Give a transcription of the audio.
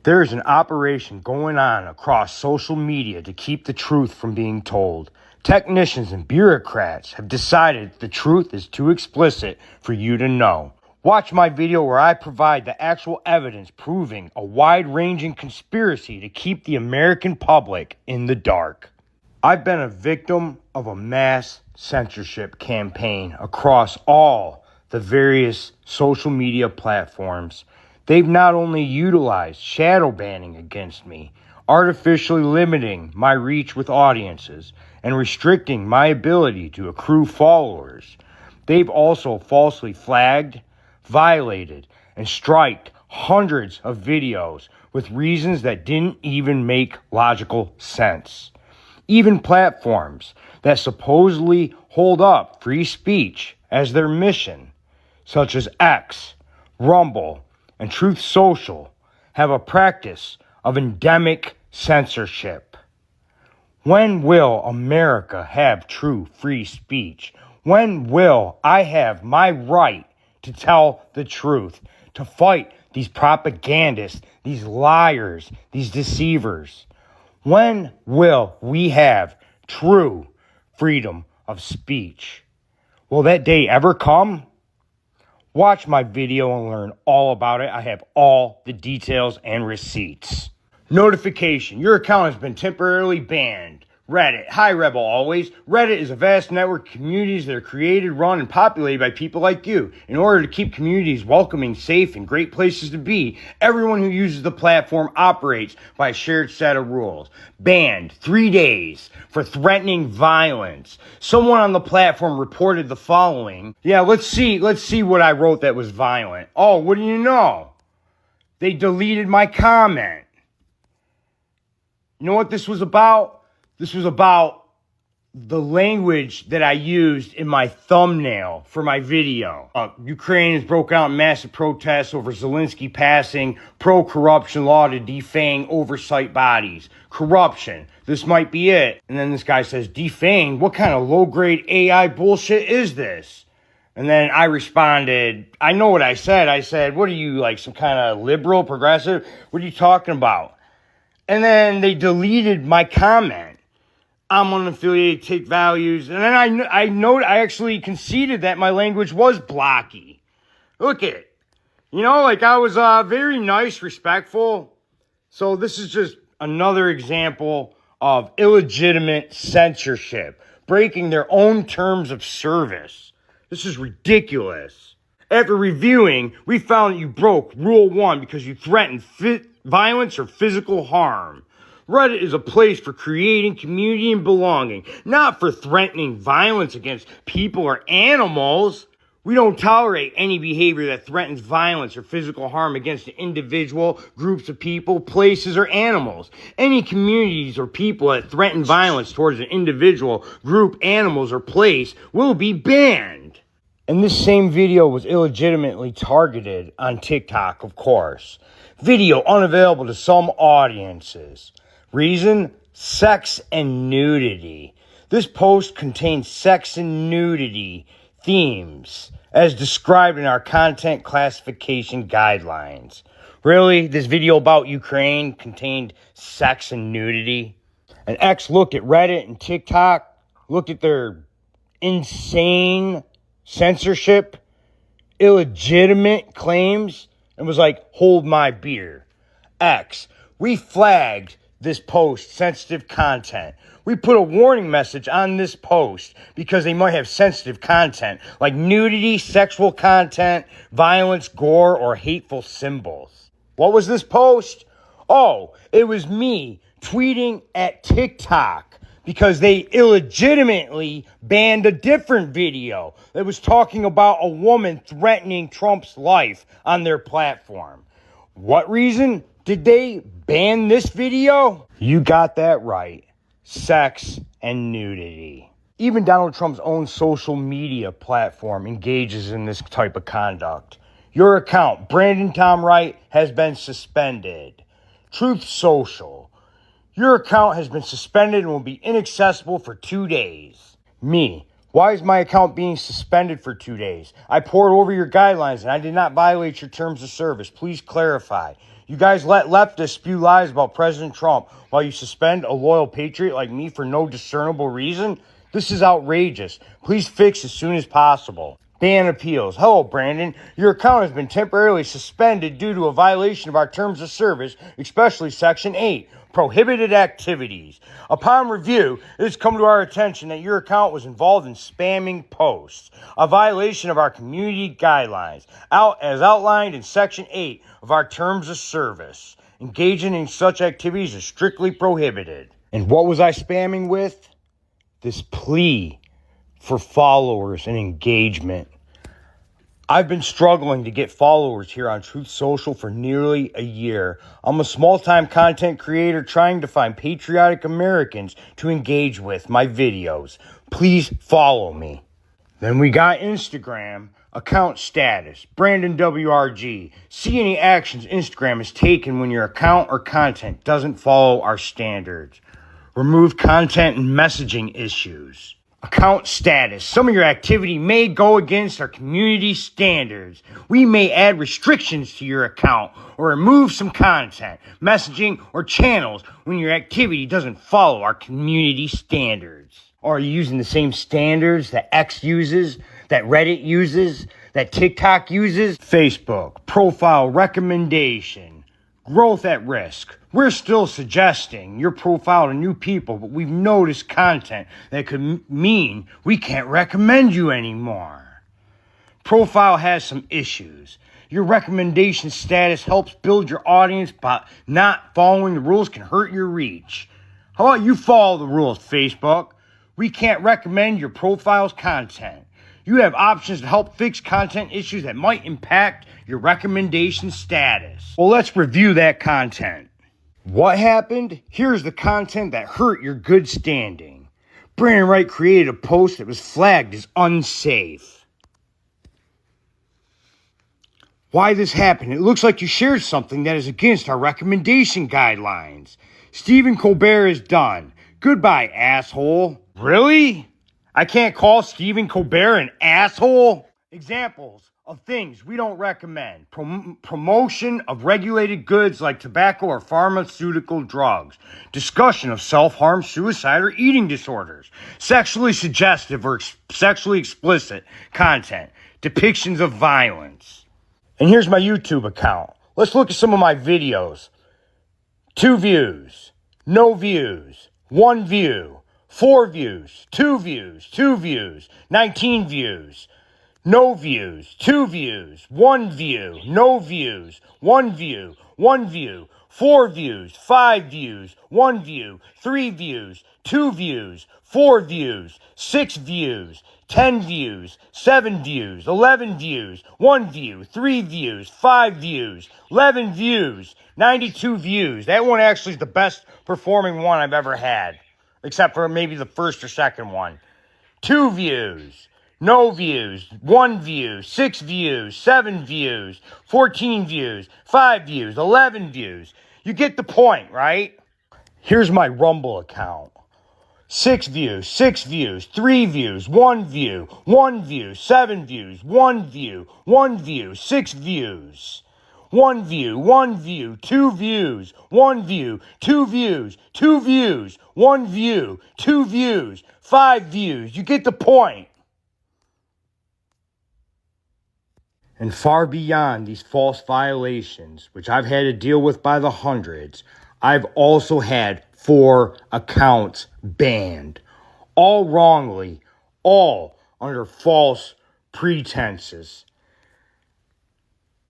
There's an operation going on across social media to keep the truth from being told. Technicians and bureaucrats have decided the truth is too explicit for you to know. Watch my video where I provide the actual evidence proving a wide-ranging conspiracy to keep the American public in the dark. I've been a victim of a mass censorship campaign across all the various social media platforms. They've not only utilized shadow banning against me, artificially limiting my reach with audiences, and restricting my ability to accrue followers. They've also falsely flagged, violated, and striked hundreds of videos with reasons that didn't even make logical sense. Even platforms that supposedly hold up free speech as their mission, such as X, Rumble, and Truth Social, have a practice of endemic censorship. When will America have true free speech? When will I have my right to tell the truth, to fight these propagandists, these liars, these deceivers? When will we have true freedom of speech? Will that day ever come? Watch my video and learn all about it. I have all the details and receipts. Notification: your account has been temporarily banned. Reddit. Hi, Rebel Always. Reddit is a vast network of communities that are created, run, and populated by people like you. In order to keep communities welcoming, safe, and great places to be, everyone who uses the platform operates by a shared set of rules. Banned 3 days for threatening violence. Someone on the platform reported the following. Yeah, let's see what I wrote that was violent. Oh, what do you know? They deleted my comment. You know what this was about? This was about the language that I used in my thumbnail for my video. Ukraine has broke out in massive protests over Zelensky passing pro-corruption law to defang oversight bodies. Corruption. This might be it. And then this guy says, defang? What kind of low-grade AI bullshit is this? And then I responded, I know what I said. I said, what are you, like some kind of liberal, progressive? What are you talking about? And then they deleted my comment. I'm unaffiliated, take values. And then I actually conceded that my language was blocky. Look at it. You know, like I was very nice, respectful. So this is just another example of illegitimate censorship, breaking their own terms of service. This is ridiculous. After reviewing, we found that you broke Rule 1 because you threatened violence or physical harm. Reddit is a place for creating community and belonging, not for threatening violence against people or animals. We don't tolerate any behavior that threatens violence or physical harm against an individual, groups of people, places, or animals. Any communities or people that threaten violence towards an individual, group, animals, or place will be banned. And this same video was illegitimately targeted on TikTok, of course. Video unavailable to some audiences. Reason? Sex and nudity. This post contains sex and nudity themes as described in our content classification guidelines. Really? This video about Ukraine contained sex and nudity? And X looked at Reddit and TikTok, looked at their insane censorship, illegitimate claims, and was like, hold my beer. X, we flagged this post sensitive content. We put a warning message on this post because they might have sensitive content like nudity, sexual content, violence, gore, or hateful symbols. What was this post? Oh, it was me tweeting at TikTok because they illegitimately banned a different video that was talking about a woman threatening Trump's life on their platform. What reason did they ban this video? You got that right. Sex and nudity. Even Donald Trump's own social media platform engages in this type of conduct. Your account, Brandon Tom Wright, has been suspended. Truth Social. Your account has been suspended and will be inaccessible for 2 days. Me. Why is my account being suspended for 2 days? I poured over your guidelines and I did not violate your terms of service. Please clarify. You guys let leftists spew lies about President Trump while you suspend a loyal patriot like me for no discernible reason? This is outrageous. Please fix as soon as possible. Ban appeals. Hello, Brandon. Your account has been temporarily suspended due to a violation of our terms of service, especially Section 8, prohibited activities. Upon review, it has come to our attention that your account was involved in spamming posts, a violation of our community guidelines, as outlined in Section 8 of our terms of service. Engaging in such activities is strictly prohibited. And what was I spamming with? This plea for followers and engagement. I've been struggling to get followers here on Truth Social for nearly a year. I'm a small-time content creator trying to find patriotic Americans to engage with my videos. Please follow me. Then we got Instagram, account status, Brandon WRG. See any actions Instagram has taken when your account or content doesn't follow our standards. Remove content and messaging issues. Account status. Some of your activity may go against our community standards. We may add restrictions to your account or remove some content, messaging, or channels when your activity doesn't follow our community standards. Or are you using the same standards that X uses, that Reddit uses, that TikTok uses? Facebook, profile recommendation, growth at risk. We're still suggesting your profile to new people, but we've noticed content that could mean we can't recommend you anymore. Profile has some issues. Your recommendation status helps build your audience, but not following the rules can hurt your reach. How about you follow the rules, Facebook? We can't recommend your profile's content. You have options to help fix content issues that might impact your recommendation status. Well, let's review that content. What happened? Here's the content that hurt your good standing. Brandon Wright created a post that was flagged as unsafe. Why this happened? It looks like you shared something that is against our recommendation guidelines. Stephen Colbert is done. Goodbye, asshole. Really? I can't call Stephen Colbert an asshole? Examples of things we don't recommend. Promotion of regulated goods like tobacco or pharmaceutical drugs. Discussion of self-harm, suicide, or eating disorders. Sexually suggestive or sexually explicit content. Depictions of violence. And here's my YouTube account. Let's look at some of my videos. 2 views. No views. 1 view. 4 views, 2 views, 2 views, 19 views, no views, 2 views, 1 view, no views, 1 view, 1 view, 4 views, 5 views, 1 view, 3 views, 2 views, 4 views, 6 views, 10 views, 7 views, 11 views, 1 view, 3 views, 5 views, 11 views, 92 views. That one actually is the best performing one I've ever had. Except for maybe the first or second one. 2 views, no views, 1 view, 6 views, 7 views, 14 views, 5 views, 11 views. You get the point, right? Here's my Rumble account. 6 views, 6 views, 3 views, 1 view, 1 view, 7 views, 1 view, 1 view, 6 views. 1 view, 1 view, 2 views, 1 view, 2 views, 2 views, 1 view, 2 views, 5 views. You get the point. And far beyond these false violations, which I've had to deal with by the hundreds, I've also had 4 accounts banned. All wrongly, all under false pretenses.